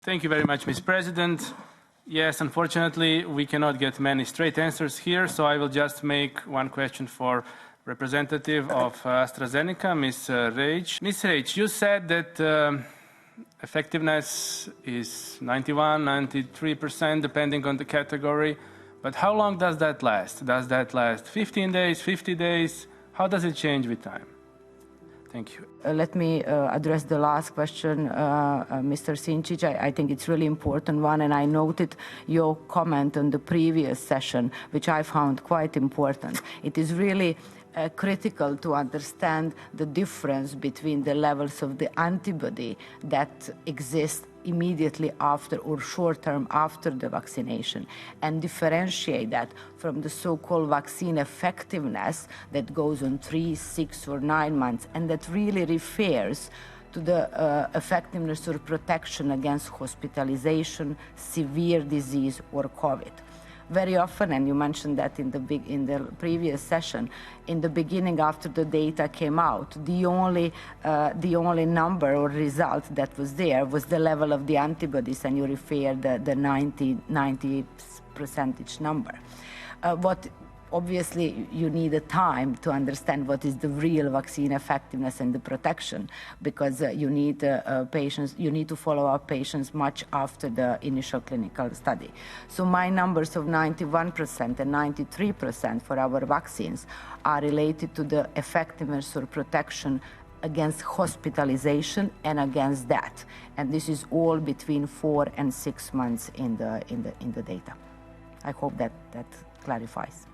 Thank you very much, Ms. President. Yes, unfortunately, we cannot get many straight answers here, so I will just make one question for representative of AstraZeneca, Ms. Reic. Ms. Reic, you said that effectiveness is 91, 93%, depending on the category. But how long does that last? Does that last 15 days, 50 days? How does it change with time? Thank you. Let me address the last question, Mr. Sinčić. I think it's really important one, and I noted your comment on the previous session, which I found quite important. It is really critical to understand the difference between the levels of the antibody that exist immediately after or short-term after the vaccination, and differentiate that from the so-called vaccine effectiveness that goes on 3, 6, or 9 months, and that really refers to the effectiveness or protection against hospitalization, severe disease, or COVID. Very often, and you mentioned that in the previous session, in the beginning after the data came out, the only number or result that was there was the level of the antibodies, and you referred the 90 percentage number. Obviously, you need a time to understand what is the real vaccine effectiveness and the protection, because you need to follow up patients much after the initial clinical study. So my numbers of 91% and 93% for our vaccines are related to the effectiveness or protection against hospitalization and against death, and this is all between 4 and 6 months in the data. I hope that clarifies.